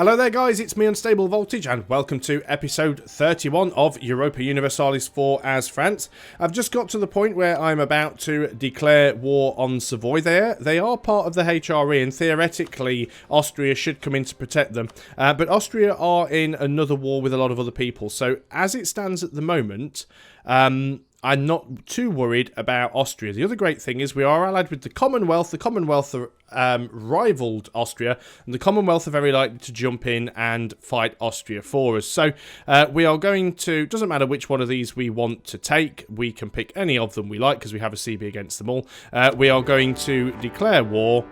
Hello there guys, it's me Unstable Voltage and welcome to episode 31 of Europa Universalis IV as France. I've just got to the point where I'm about to declare war on Savoy. They are part of the HRE and theoretically Austria should come in to protect them. But Austria are in another war with a lot of other people. So as it stands at the moment, I'm not too worried about Austria. The other great thing is we are allied with the Commonwealth. The Commonwealth rivaled Austria, and the Commonwealth are very likely to jump in and fight Austria for us. So we are going to, doesn't matter which one of these we want to take, we can pick any of them we like because we have a CB against them all. We are going to declare war.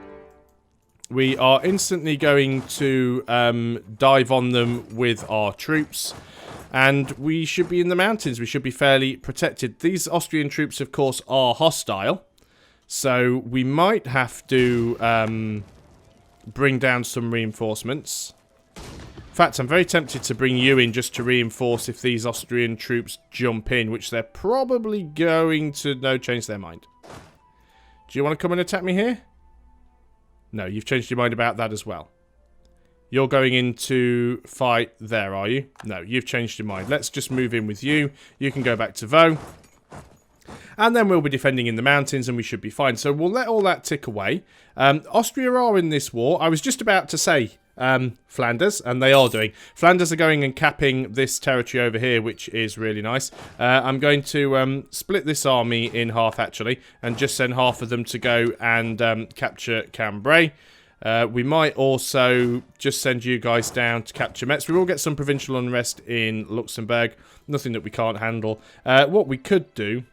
We are instantly going to dive on them with our troops. And we should be in the mountains. We should be fairly protected. These Austrian troops, of course, are hostile. So we might have to bring down some reinforcements. In fact, I'm very tempted to bring you in just to reinforce if these Austrian troops jump in, which they're probably going to, change their mind. Do you want to come and attack me here? No, you've changed your mind about that as well. You're going in to fight there, are you? No, you've changed your mind. Let's just move in with you. You can go back to Vaux. And then we'll be defending in the mountains and we should be fine. So we'll let all that tick away. Austria are in this war. I was just about to say Flanders, and they are doing. Flanders are going and capping this territory over here, which is really nice. I'm going to split this army in half, actually, and just send half of them to go and capture Cambrai. We might also just send you guys down to capture Metz. We will get some provincial unrest in Luxembourg. Nothing that we can't handle. What we could do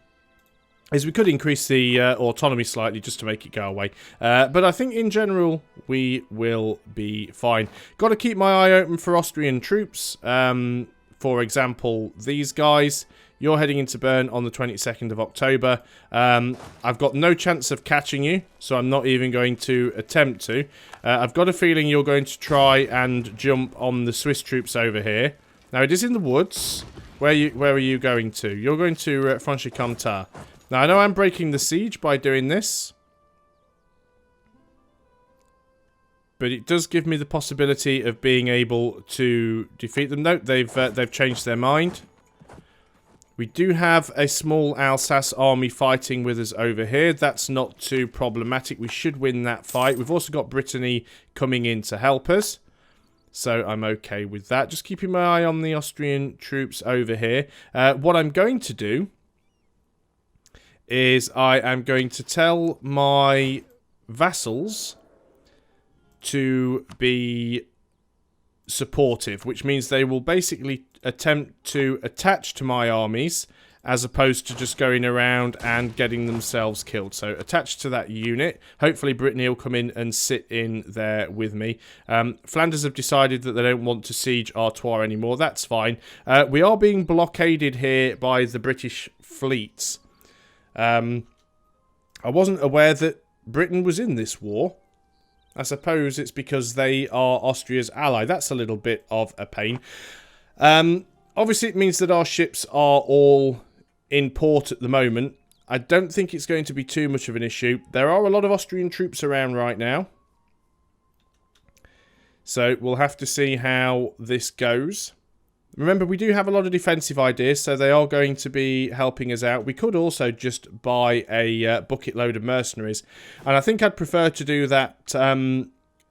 is we could increase the autonomy slightly just to make it go away. But I think in general we will be fine. Got to keep my eye open for Austrian troops. For example, these guys. You're heading into Bern on the 22nd of October. I've got no chance of catching you, so I'm not even going to attempt to. I've got a feeling you're going to try and jump on the Swiss troops over here. Now, it is in the woods. Where are you going to? You're going to Franche-Comté. Now, I know I'm breaking the siege by doing this. But it does give me the possibility of being able to defeat them. No, they've changed their mind. We do have a small Alsace army fighting with us over here. That's not too problematic. We should win that fight. We've also got Brittany coming in to help us. So I'm okay with that. Just keeping my eye on the Austrian troops over here. What I'm going to do is I am going to tell my vassals to be supportive, which means they will basically attempt to attach to my armies as opposed to just going around and getting themselves killed. So attach to that unit. Hopefully Brittany will come in and sit in there with me. Flanders have decided that they don't want to siege Artois anymore. That's fine. We are being blockaded here by the British fleets. I wasn't aware that Britain was in this war. I suppose it's because they are Austria's ally. That's a little bit of a pain. Obviously, it means that our ships are all in port at the moment. I don't think it's going to be too much of an issue. There are a lot of Austrian troops around right now. So we'll have to see how this goes. Remember, we do have a lot of defensive ideas, so they are going to be helping us out. We could also just buy a bucket load of mercenaries. And I think I'd prefer to do that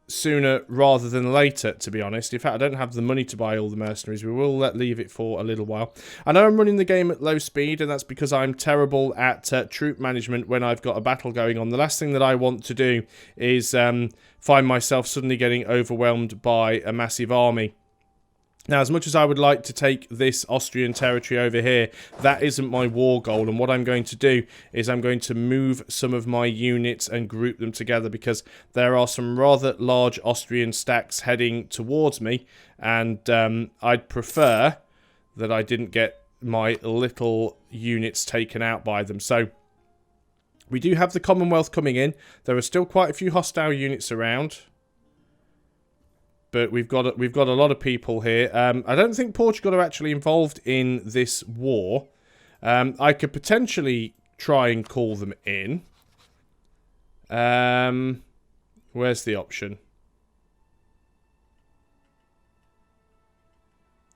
sooner rather than later, to be honest. In fact, I don't have the money to buy all the mercenaries. We will leave it for a little while. I know I'm running the game at low speed, and that's because I'm terrible at troop management when I've got a battle going on. The last thing that I want to do is find myself suddenly getting overwhelmed by a massive army. Now, as much as I would like to take this Austrian territory over here, that isn't my war goal. And what I'm going to do is I'm going to move some of my units and group them together because there are some rather large Austrian stacks heading towards me. And I'd prefer that I didn't get my little units taken out by them. So we do have the Commonwealth coming in. There are still quite a few hostile units around. But we've got a lot of people here. I don't think Portugal are actually involved in this war. I could potentially try and call them in. Where's the option?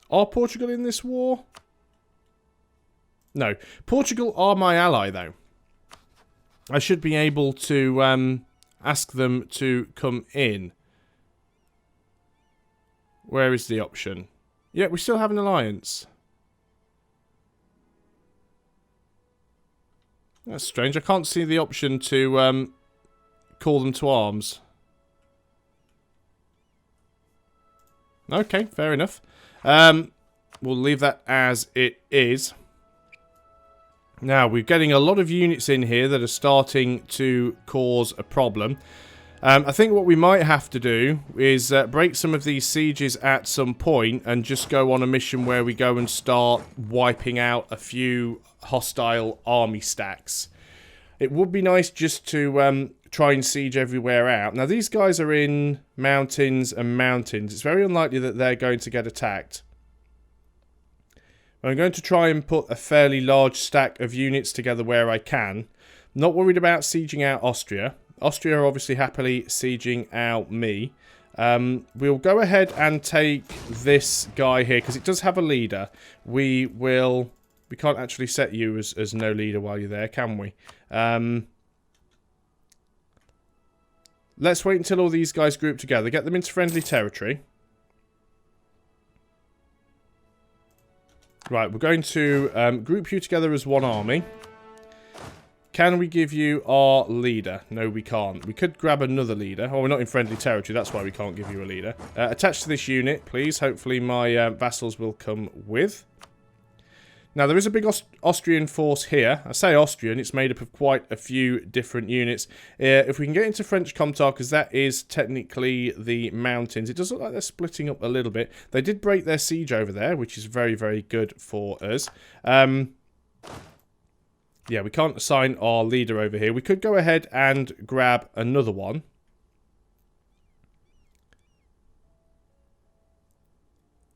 Are Portugal in this war? No. Portugal are my ally, though. I should be able to ask them to come in. Where is the option? Yeah, we still have an alliance. That's strange. I can't see the option to call them to arms. Okay, fair enough. We'll leave that as it is. Now, we're getting a lot of units in here that are starting to cause a problem. I think what we might have to do is break some of these sieges at some point and just go on a mission where we go and start wiping out a few hostile army stacks. It would be nice just to try and siege everywhere out. Now, these guys are in mountains and mountains. It's very unlikely that they're going to get attacked. I'm going to try and put a fairly large stack of units together where I can. Not worried about sieging out Austria. Austria are obviously happily sieging out me. We'll go ahead and take this guy here, because it does have a leader. We can't actually set you as no leader while you're there, can we? Let's wait until all these guys group together. Get them into friendly territory. Right, we're going to group you together as one army. Can we give you our leader? No, we can't. We could grab another leader. Oh, we're not in friendly territory. That's why we can't give you a leader. Attach to this unit, please. Hopefully my vassals will come with. Now, there is a big Austrian force here. I say Austrian. It's made up of quite a few different units. If we can get into French Comtal, because that is technically the mountains. It does look like they're splitting up a little bit. They did break their siege over there, which is very, very good for us. Yeah, we can't assign our leader over here. We could go ahead and grab another one.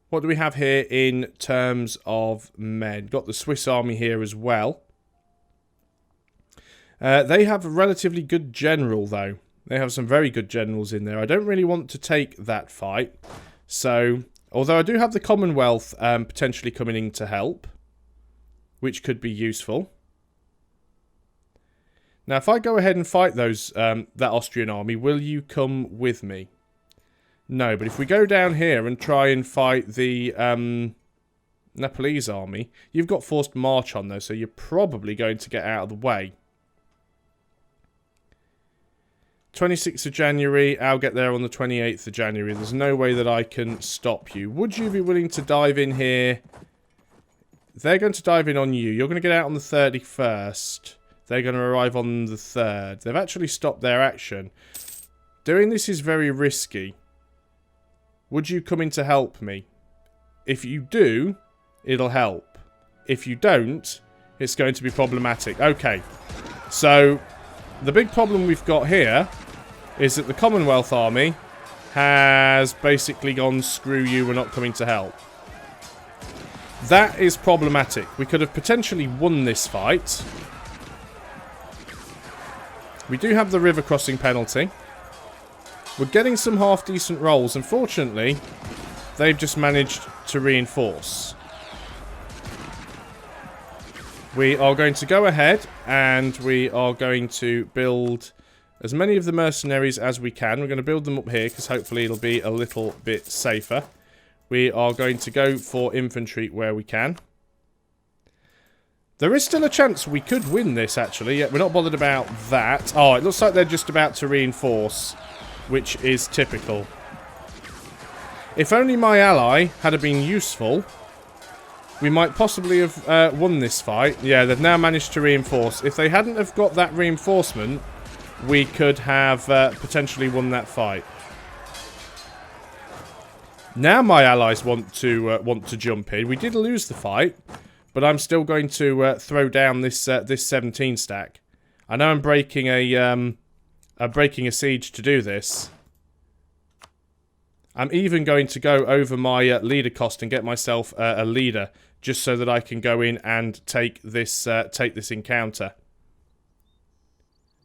What do we have here in terms of men? Got the Swiss army here as well. They have a relatively good general, though. They have some very good generals in there. I don't really want to take that fight. So, although I do have the Commonwealth potentially coming in to help, which could be useful. Now, if I go ahead and fight those that Austrian army, will you come with me? No, but if we go down here and try and fight the Nepalese army, you've got forced march on, though, so you're probably going to get out of the way. 26th of January, I'll get there on the 28th of January. There's no way that I can stop you. Would you be willing to dive in here? They're going to dive in on you. You're going to get out on the 31st. They're going to arrive on the 3rd. They've actually stopped their action. Doing this is very risky. Would you come in to help me? If you do, it'll help. If you don't, it's going to be problematic. Okay. So, the big problem we've got here is that the Commonwealth Army has basically gone, screw you, we're not coming to help. That is problematic. We could have potentially won this fight. We do have the river crossing penalty. We're getting some half-decent rolls. Unfortunately, they've just managed to reinforce. We are going to go ahead and we are going to build as many of the mercenaries as we can. We're going to build them up here because hopefully it'll be a little bit safer. We are going to go for infantry where we can. There is still a chance we could win this, actually. Yeah, we're not bothered about that. Oh, it looks like they're just about to reinforce, which is typical. If only my ally had been useful, we might possibly have won this fight. Yeah, they've now managed to reinforce. If they hadn't have got that reinforcement, we could have potentially won that fight. Now my allies want to jump in. We did lose the fight, but I'm still going to throw down this this 17 stack. I know I'm breaking a siege to do this. I'm even going to go over my leader cost and get myself a leader, just so that I can go in and take this encounter.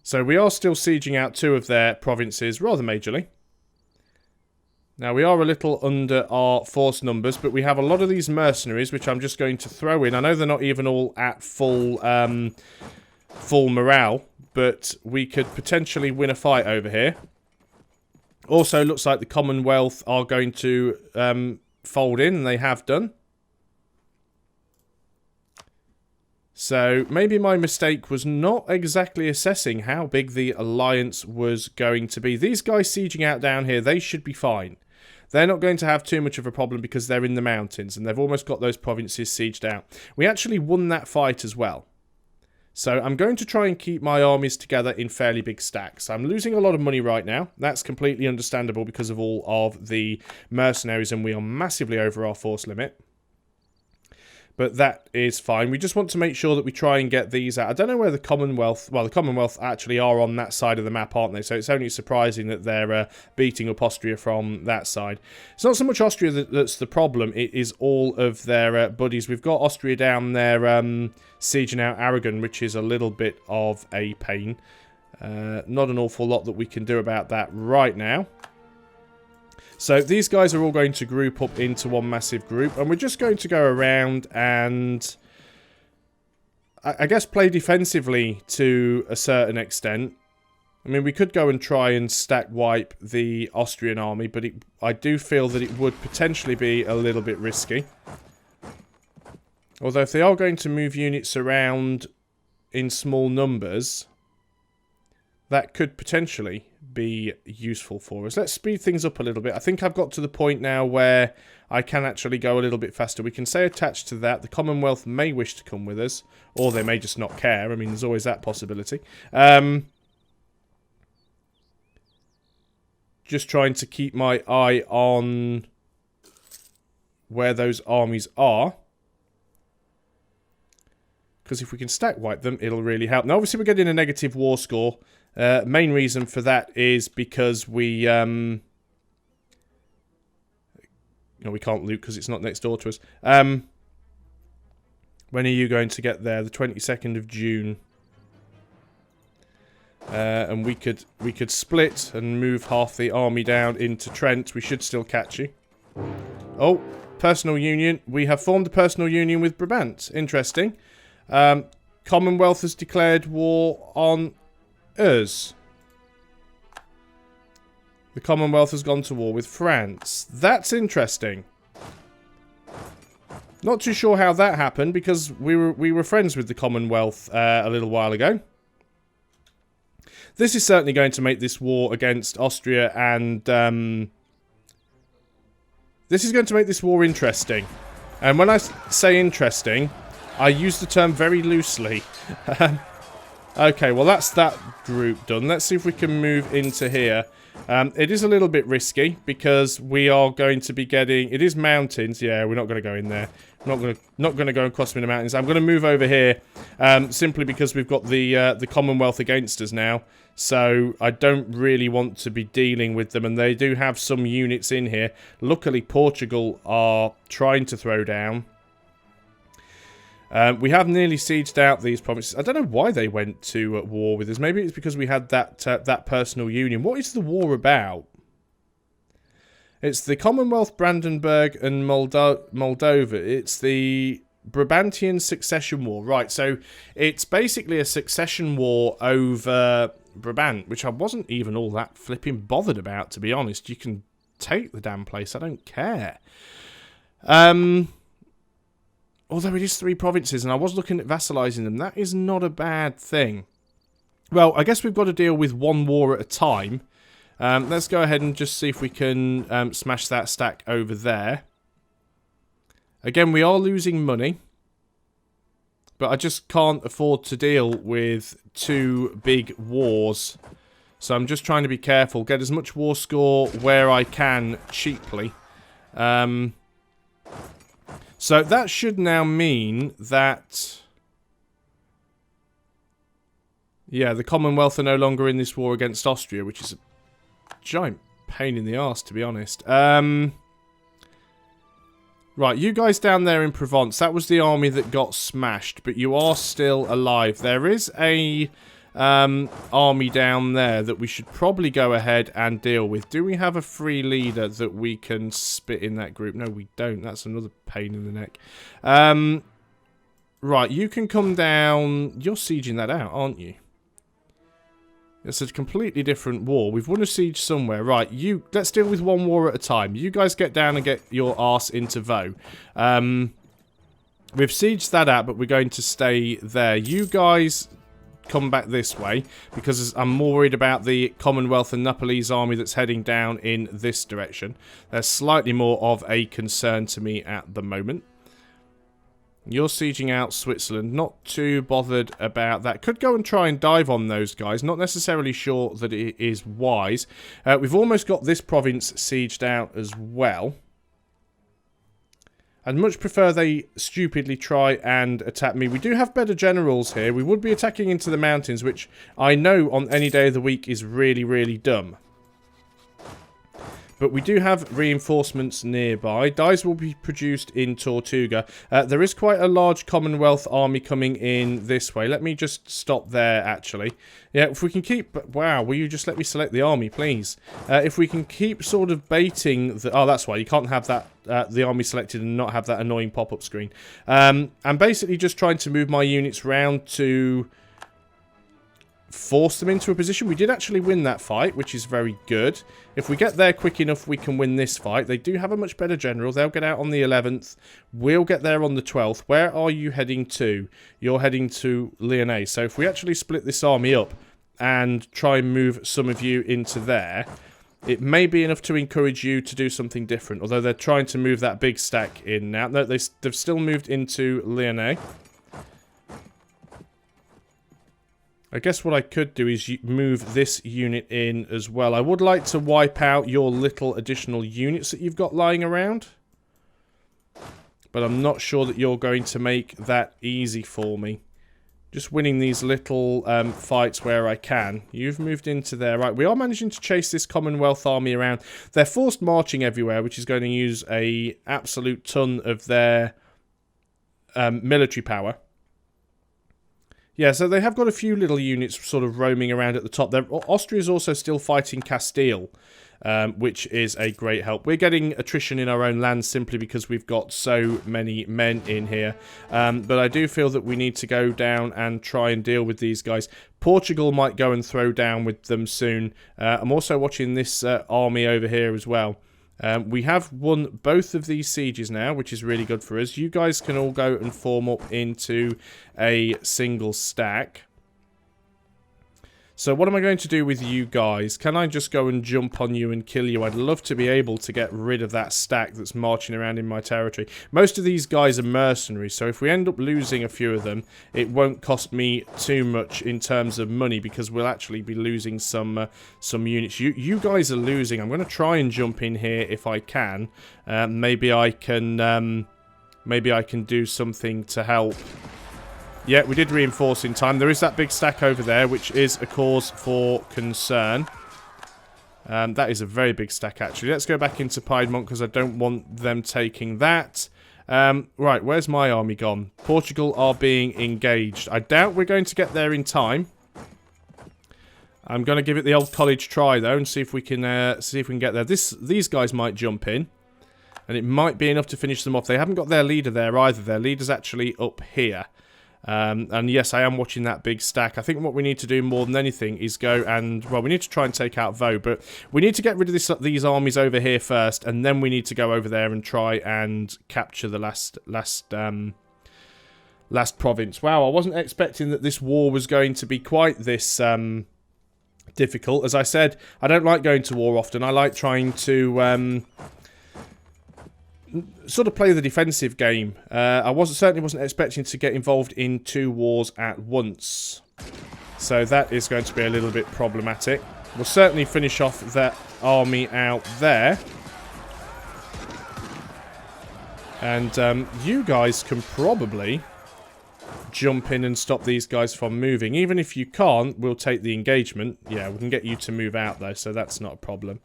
So we are still sieging out 2 of their provinces rather majorly. Now, we are a little under our force numbers, but we have a lot of these mercenaries, which I'm just going to throw in. I know they're not even all at full morale, but we could potentially win a fight over here. Also, looks like the Commonwealth are going to fold in, and they have done. So, maybe my mistake was not exactly assessing how big the alliance was going to be. These guys sieging out down here, they should be fine. They're not going to have too much of a problem because they're in the mountains and they've almost got those provinces sieged out. We actually won that fight as well. So I'm going to try and keep my armies together in fairly big stacks. I'm losing a lot of money right now. That's completely understandable because of all of the mercenaries and we are massively over our force limit. But that is fine. We just want to make sure that we try and get these out. I don't know where the Commonwealth... Well, the Commonwealth actually are on that side of the map, aren't they? So it's only surprising that they're beating up Austria from that side. It's not so much Austria that's the problem. It is all of their buddies. We've got Austria down there sieging out Aragon, which is a little bit of a pain. Not an awful lot that we can do about that right now. So these guys are all going to group up into one massive group. And we're just going to go around and, I guess, play defensively to a certain extent. I mean, we could go and try and stack wipe the Austrian army. But I do feel that it would potentially be a little bit risky. Although if they are going to move units around in small numbers, that could potentially be useful for us. Let's speed things up a little bit. I think I've got to the point now where I can actually go a little bit faster. We can say attached to that. The Commonwealth may wish to come with us, or they may just not care. I mean, there's always that possibility. Just trying to keep my eye on where those armies are. Because if we can stack wipe them, it'll really help. Now, obviously, we're getting a negative war score. Main reason for that is because we... no, we can't loot because it's not next door to us. When are you going to get there? The 22nd of June. And we could split and move half the army down into Trent. We should still catch you. Oh, personal union. We have formed a personal union with Brabant. Interesting. Commonwealth has declared war on us. The Commonwealth has gone to war with France. That's interesting. Not too sure how that happened because we were friends with the Commonwealth a little while ago. This is certainly going to make this war against Austria and this is going to make this war interesting. And when I say interesting, I use the term very loosely. Okay, well that's that group done. Let's see if we can move into here. It is a little bit risky because we are going to be getting... It is mountains. Yeah, we're not going to go in there. Not going to go and cross me the mountains. I'm going to move over here simply because we've got the Commonwealth against us now. So I don't really want to be dealing with them. And they do have some units in here. Luckily, Portugal are trying to throw down. We have nearly sieged out these provinces. I don't know why they went to war with us. Maybe it's because we had that personal union. What is the war about? It's the Commonwealth, Brandenburg, and Moldova. It's the Brabantian Succession War. Right, so it's basically a succession war over Brabant, which I wasn't even all that flipping bothered about, to be honest. You can take the damn place. I don't care. Although it is 3 provinces, and I was looking at vassalising them. That is not a bad thing. Well, I guess we've got to deal with one war at a time. Let's go ahead and just see if we can smash that stack over there. Again, we are losing money. But I just can't afford to deal with 2 big wars. So I'm just trying to be careful. Get as much war score where I can cheaply. So that should now mean that, yeah, the Commonwealth are no longer in this war against Austria, which is a giant pain in the arse, to be honest. Right, you guys down there in Provence, that was the army that got smashed, but you are still alive. There is a army down there that we should probably go ahead and deal with. Do we have a free leader that we can spit in that group? No, we don't. That's another pain in the neck. Right, you can come down. You're sieging that out, aren't you? It's a completely different war. We've won a siege somewhere. Right, let's deal with one war at a time. You guys get down and get your arse into Vaux. We've sieged that out, but we're going to stay there. You guys come back this way, because I'm more worried about the Commonwealth and Nepalese army that's heading down in this direction. They're slightly more of a concern to me at the moment. You're sieging out Switzerland. Not too bothered about that. Could go and try and dive on those guys. Not necessarily sure that it is wise. We've almost got this province sieged out as well. I'd much prefer they stupidly try and attack me. We do have better generals here. We would be attacking into the mountains, which I know on any day of the week is really, really dumb. But we do have reinforcements nearby. Dies will be produced in Tortuga. There is quite a large Commonwealth army coming in this way. Let me just stop there, actually. Yeah, if we can keep... Wow, will you just let me select the army, please? If we can keep sort of baiting... Oh, that's why. You can't have that the army selected and not have that annoying pop-up screen. I'm basically just trying to move my units round to... force them into a position. We did actually win that fight, which is very good. If we get there quick enough, we can win this fight. They do have a much better general. They'll get out on the 11th. We'll get there on the 12th. Where are you heading to? You're heading to Lyonnais. So if we actually split this army up and try and move some of you into there, it may be enough to encourage you to do something different. Although they're trying to move that big stack in now. No, they've still moved into Lyonnais. I guess what I could do is move this unit in as well. I would like to wipe out your little additional units that you've got lying around. But I'm not sure that you're going to make that easy for me. Just winning these little fights where I can. You've moved into there. Right, we are managing to chase this Commonwealth army around. They're forced marching everywhere, which is going to use an absolute ton of their military power. Yeah, so they have got a few little units sort of roaming around at the top. Austria's also still fighting Castile, which is a great help. We're getting attrition in our own land simply because we've got so many men in here. But I do feel that we need to go down and try and deal with these guys. Portugal might go and throw down with them soon. I'm also watching this army over here as well. We have won both of these sieges now, which is really good for us. You guys can all go and form up into a single stack. So what am I going to do with you guys? Can I just go and jump on you and kill you? I'd love to be able to get rid of that stack that's marching around in my territory. Most of these guys are mercenaries, so if we end up losing a few of them, it won't cost me too much in terms of money, because we'll actually be losing some units. You guys are losing. I'm going to try and jump in here if I can. Maybe I can do something to help. Yeah, we did reinforce in time. There is that big stack over there, which is a cause for concern. That is a very big stack, actually. Let's go back into Piedmont, because I don't want them taking that. Right, where's my army gone? Portugal are being engaged. I doubt we're going to get there in time. I'm going to give it the old college try, though, and see if we can get there. These guys might jump in, and it might be enough to finish them off. They haven't got their leader there either. Their leader's actually up here. And yes, I am watching that big stack. I think what we need to do more than anything is go and... Well, we need to try and take out Vaux, but we need to get rid of these armies over here first, and then we need to go over there and try and capture the last province. Wow, I wasn't expecting that this war was going to be quite this difficult. As I said, I don't like going to war often. I like trying to... sort of play the defensive game. I certainly wasn't expecting to get involved in 2 wars at once. So that is going to be a little bit problematic. We'll certainly finish off that army out there. And you guys can probably jump in and stop these guys from moving. Even if you can't, we'll take the engagement. Yeah, we can get you to move out though, so that's not a problem.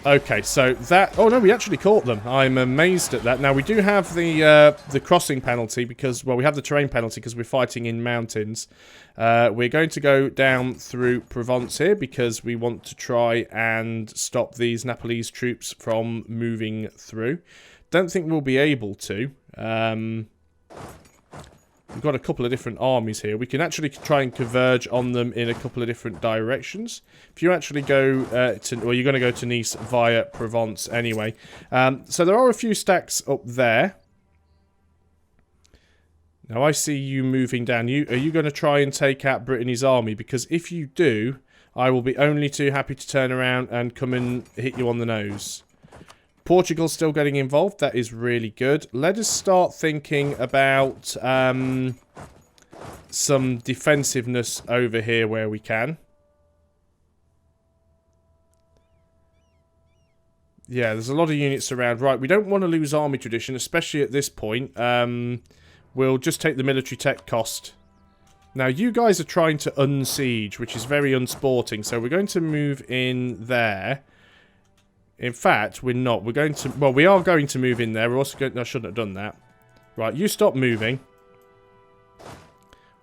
Okay, so that... Oh, no, we actually caught them. I'm amazed at that. Now, we do have the crossing penalty because... Well, we have the terrain penalty because we're fighting in mountains. We're going to go down through Provence here because we want to try and stop these Nepalese troops from moving through. Don't think we'll be able to. We've got a couple of different armies here. We can actually try and converge on them in a couple of different directions. If you actually go well, you're going to go to Nice via Provence anyway. So there are a few stacks up there. Now I see you moving down. Are you going to try and take out Brittany's army? Because if you do, I will be only too happy to turn around and come and hit you on the nose. Portugal's still getting involved. That is really good. Let us start thinking about some defensiveness over here where we can. Yeah, there's a lot of units around. Right, we don't want to lose army tradition, especially at this point. We'll just take the military tech cost. Now, you guys are trying to unsiege, which is very unsporting. So we're going to move in there. In fact, we're not. We're going to... Well, we are going to move in there. We're also going... I shouldn't have done that. Right, you stop moving.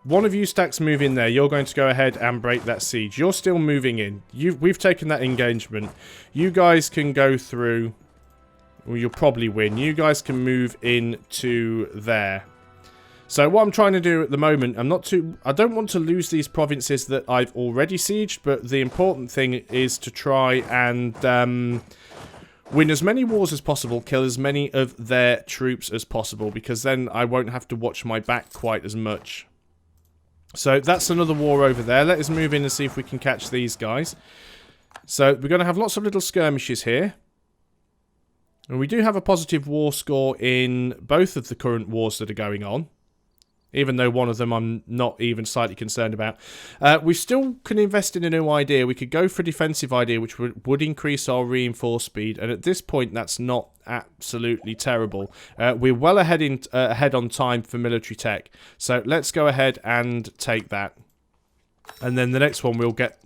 One of you stacks move in there. You're going to go ahead and break that siege. You're still moving in. We've taken that engagement. You guys can go through... Well, you'll probably win. You guys can move in to there. So what I'm trying to do at the moment, I don't want to lose these provinces that I've already sieged, but the important thing is to try and win as many wars as possible, kill as many of their troops as possible, because then I won't have to watch my back quite as much. So that's another war over there. Let us move in and see if we can catch these guys. So we're going to have lots of little skirmishes here. And we do have a positive war score in both of the current wars that are going on. Even though one of them I'm not even slightly concerned about. We still can invest in a new idea. We could go for a defensive idea, which would increase our reinforced speed. And at this point, that's not absolutely terrible. We're well ahead on time for military tech. So let's go ahead and take that. And then the next one we'll get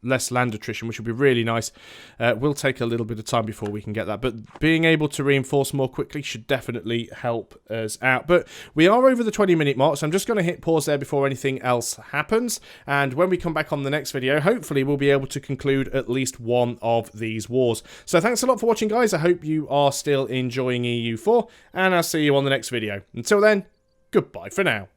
less land attrition, which will be really nice. Will take a little bit of time before we can get that. But being able to reinforce more quickly should definitely help us out. But we are over the 20-minute mark, so I'm just going to hit pause there before anything else happens. And when we come back on the next video, hopefully we'll be able to conclude at least one of these wars. So thanks a lot for watching, guys. I hope you are still enjoying EU4, and I'll see you on the next video. Until then, goodbye for now.